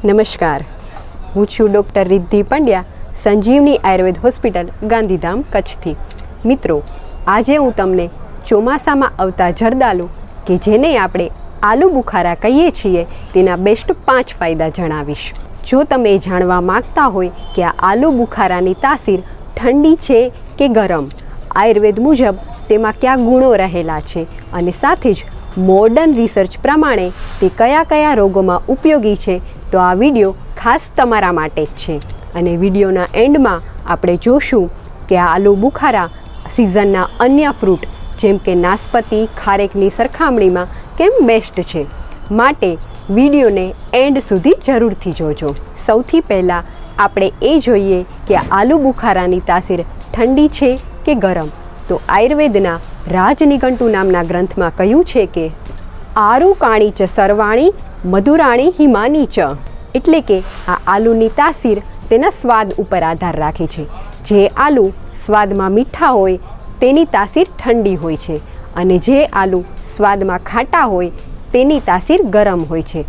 નમસ્કાર, હું છું ડૉક્ટર રિદ્ધિ પંડ્યા, સંજીવની આયુર્વેદ હોસ્પિટલ, ગાંધીધામ, કચ્છથી. મિત્રો, આજે હું તમને ચોમાસામાં આવતા જરદાલુ કે જેને આપણે આલુ બુખારા કહીએ છીએ તેના બેસ્ટ 5 ફાયદા જણાવીશ. જો તમે જાણવા માગતા હોય કે આ આલુ બુખારાની તાસીર ઠંડી છે કે ગરમ, આયુર્વેદ મુજબ તેમાં કયા ગુણો રહેલા છે અને સાથે જ મોડર્ન રિસર્ચ પ્રમાણે તે કયા કયા રોગોમાં ઉપયોગી છે, તો આ વિડીયો ખાસ તમારા માટે જ છે. અને વિડીયોના એન્ડમાં આપણે જોશું કે આ આલુ બુખારા સિઝનના અન્ય ફ્રૂટ જેમ કે નાસપતિ, ખારેકની સરખામણીમાં કેમ બેસ્ટ છે. માટે વિડીયોને એન્ડ સુધી જરૂરથી જોજો. સૌથી પહેલાં આપણે એ જોઈએ કે આલુ બુખારાની તાસીર ઠંડી છે કે ગરમ. તો આયુર્વેદના રાજનિઘંટુ નામના ગ્રંથમાં કહ્યું છે કે આરુકાણી ચ સર્વાણી મધુરાણી હિમાની ચ, એટલે કે આ આલુની તાસીર તેના સ્વાદ ઉપર આધાર રાખે છે. જે આલુ સ્વાદમાં મીઠા હોય તેની તાસીર ઠંડી હોય છે અને જે આલુ સ્વાદમાં ખાટા હોય તેની તાસીર ગરમ હોય છે.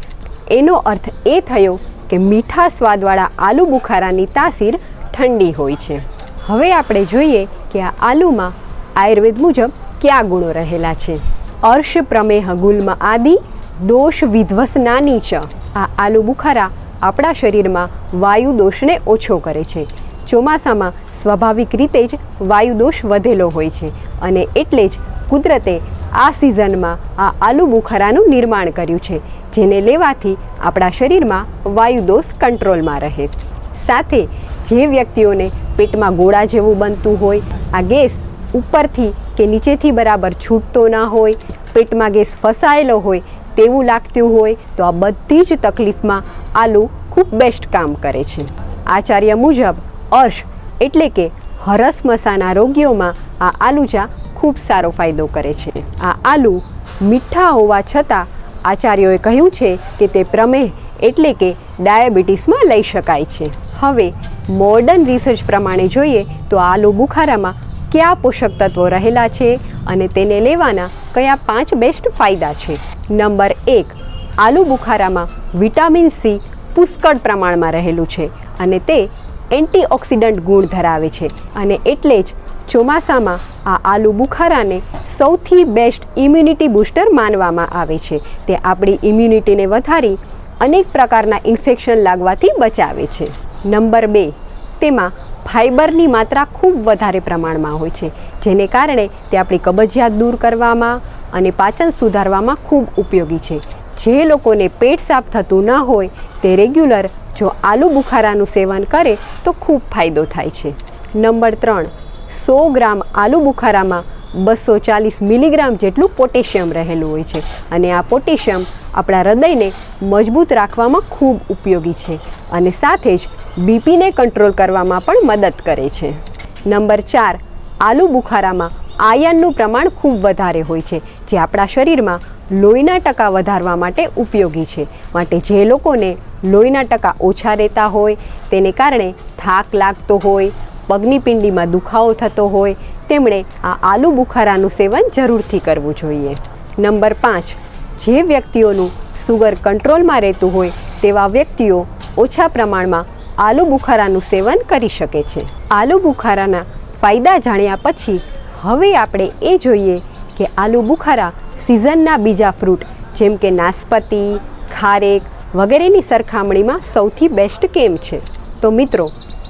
એનો અર્થ એ થયો કે મીઠા સ્વાદવાળા આલુ બુખારાની તાસીર ઠંડી હોય છે. હવે આપણે જોઈએ કે આ આલુમાં આયુર્વેદ મુજબ કયા ગુણો રહેલા છે. અર્શ પ્રમેહ ગુલ્મ આદિ દોષ વિધ્વસનાની ચ. આ આલુ બુખારા આપણા શરીરમાં વાયુ દોષને ઓછો કરે છે. ચોમાસામાં સ્વાભાવિક રીતે જ વાયુ દોષ વધેલો હોય છે અને એટલે જ કુદરતે આ સિઝનમાં આ આલુ બુખારાનું નિર્માણ કર્યું છે, જેને લેવાથી આપણા શરીરમાં વાયુ દોષ કંટ્રોલમાં રહે. સાથે જે વ્યક્તિઓને પેટમાં ગોળા જેવું બનતું હોય, આ ગેસ ઉપરથી કે નીચેથી બરાબર છૂટતો ના હોય, પેટમાં ગેસ ફસાયેલો હોય તેવું લાગતું હોય, તો આ બધી જ તકલીફમાં આલુ ખૂબ બેસ્ટ કામ કરે છે. આચાર્ય મુજબ અર્શ એટલે કે હરસ મસાના રોગીઓમાં આ આલુચા ખૂબ સારો ફાયદો કરે છે. આ આલુ મીઠા હોવા છતાં આચાર્યોએ કહ્યું છે કે તે પ્રમેહ એટલે કે ડાયાબિટીસમાં લઈ શકાય છે. હવે મોડર્ન રિસર્ચ પ્રમાણે જોઈએ તો આલુ બુખારામાં કયા પોષક તત્વો રહેલા છે અને તેને લેવાના કયા 5 બેસ્ટ ફાયદા છે. નંબર 1, આલુ બુખારામાં વિટામિન સી પુષ્કળ પ્રમાણમાં રહેલું છે અને તે એન્ટીઓક્સિડન્ટ ગુણ ધરાવે છે અને એટલે જ ચોમાસામાં આ આલુ બુખારાને સૌથી બેસ્ટ ઇમ્યુનિટી બૂસ્ટર માનવામાં આવે છે. તે આપણી ઇમ્યુનિટીને વધારી અનેક પ્રકારના ઇન્ફેક્શન લાગવાથી બચાવે છે. નંબર 2, તેમાં ફાઇબરની માત્રા ખૂબ વધારે પ્રમાણમાં હોય છે, જેને કારણે તે આપણી કબજિયાત દૂર કરવામાં અને પાચન સુધારવામાં ખૂબ ઉપયોગી છે. જે લોકોને પેટ સાફ થતું ન હોય તે રેગ્યુલર જો આલુ બુખારાનું સેવન કરે તો ખૂબ ફાયદો થાય છે. નંબર 3, 100 ગ્રામ આલુ બુખારામાં 240 મિલીગ્રામ જેટલું પોટેશિયમ રહેલું હોય છે અને આ પોટેશિયમ આપણા હૃદયને મજબૂત રાખવામાં ખૂબ ઉપયોગી છે અને સાથે જ બીપીને કંટ્રોલ કરવામાં પણ મદદ કરે છે. નંબર 4, આલુ બુખારામાં આયર્નનું પ્રમાણ ખૂબ વધારે હોય છે, જે આપણા શરીરમાં લોહીના ટકા વધારવા માટે ઉપયોગી છે. માટે જે લોકોને લોહીના ટકા ઓછા રહેતા હોય, તેને કારણે થાક લાગતો હોય, પગની પિંડીમાં દુખાવો થતો હોય, તેમણે આ આલુ બુખારાનું સેવન જરૂરથી કરવું જોઈએ. નંબર 5, જે વ્યક્તિઓનું સુગર કંટ્રોલમાં રહેતું હોય તેવા વ્યક્તિઓ ઓછા પ્રમાણમાં આલુ બુખારાનું સેવન કરી શકે છે. આલુ બુખારાના ફાયદા જાણ્યા પછી હવે આપણે એ જોઈએ કે આલુ બુખારા સિઝનના બીજા ફ્રૂટ જેમ કે નાસપતિ, ખારેક વગેરેની સરખામણીમાં સૌથી બેસ્ટ કેમ છે. તો મિત્રો,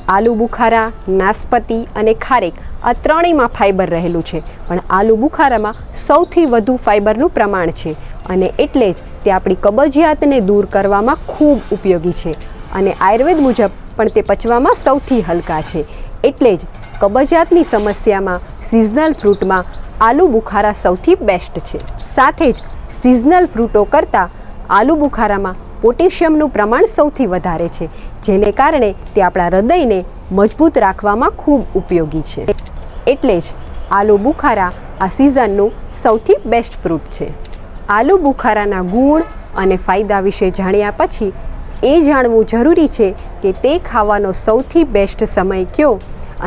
આલુ બુખારા, નાસપતિ અને ખારેક આ ત્રણેયમાં ફાઇબર રહેલું છે, પણ આલુ બુખારામાં સૌથી વધુ ફાઇબરનું પ્રમાણ છે અને એટલે જ તે આપણી કબજિયાતને દૂર કરવામાં ખૂબ ઉપયોગી છે અને આયુર્વેદ મુજબ પણ તે પચવામાં સૌથી હલકા છે. એટલે જ કબજિયાતની સમસ્યામાં સિઝનલ ફ્રૂટમાં આલુ બુખારા સૌથી બેસ્ટ છે. સાથે જ સિઝનલ ફ્રૂટો કરતાં આલુ બુખારામાં પોટેશિયમનું પ્રમાણ સૌથી વધારે છે, જેને કારણે તે આપણા હૃદયને મજબૂત રાખવામાં ખૂબ ઉપયોગી છે. એટલે જ આલુ બુખારા આ સિઝનનું સૌથી બેસ્ટ ફ્રૂટ છે. આલુ બુખારાના ગુણ અને ફાયદા વિશે જાણ્યા પછી એ જાણવું જરૂરી છે કે તે ખાવાનો સૌથી બેસ્ટ સમય કયો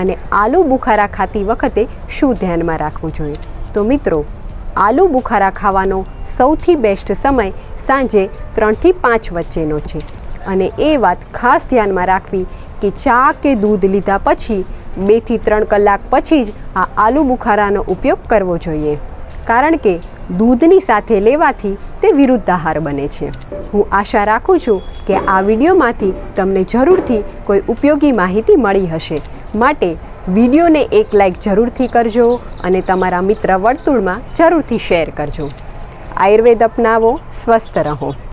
અને આલુ બુખારા ખાતી વખતે શું ધ્યાનમાં રાખવું જોઈએ. તો મિત્રો, આલુ બુખારા ખાવાનો સૌથી બેસ્ટ સમય સાંજે 3 થી 5 વચ્ચેનો છે અને એ વાત ખાસ ધ્યાનમાં રાખવી કે ચા કે દૂધ લીધા પછી 2 થી 3 કલાક પછી જ આ આલુ બુખારાનો ઉપયોગ કરવો જોઈએ, કારણ કે દૂધની સાથે લેવાથી તે વિરુદ્ધ આહાર બને છે. હું આશા રાખું છું કે આ વિડીયોમાંથી તમને જરૂરથી કોઈ ઉપયોગી માહિતી મળી હશે. માટે વિડીયોને એક લાઈક જરૂરથી કરજો અને તમારા મિત્ર વર્તુળમાં જરૂરથી શેર કરજો. આયુર્વેદ અપનાવો, સ્વસ્થ રહો.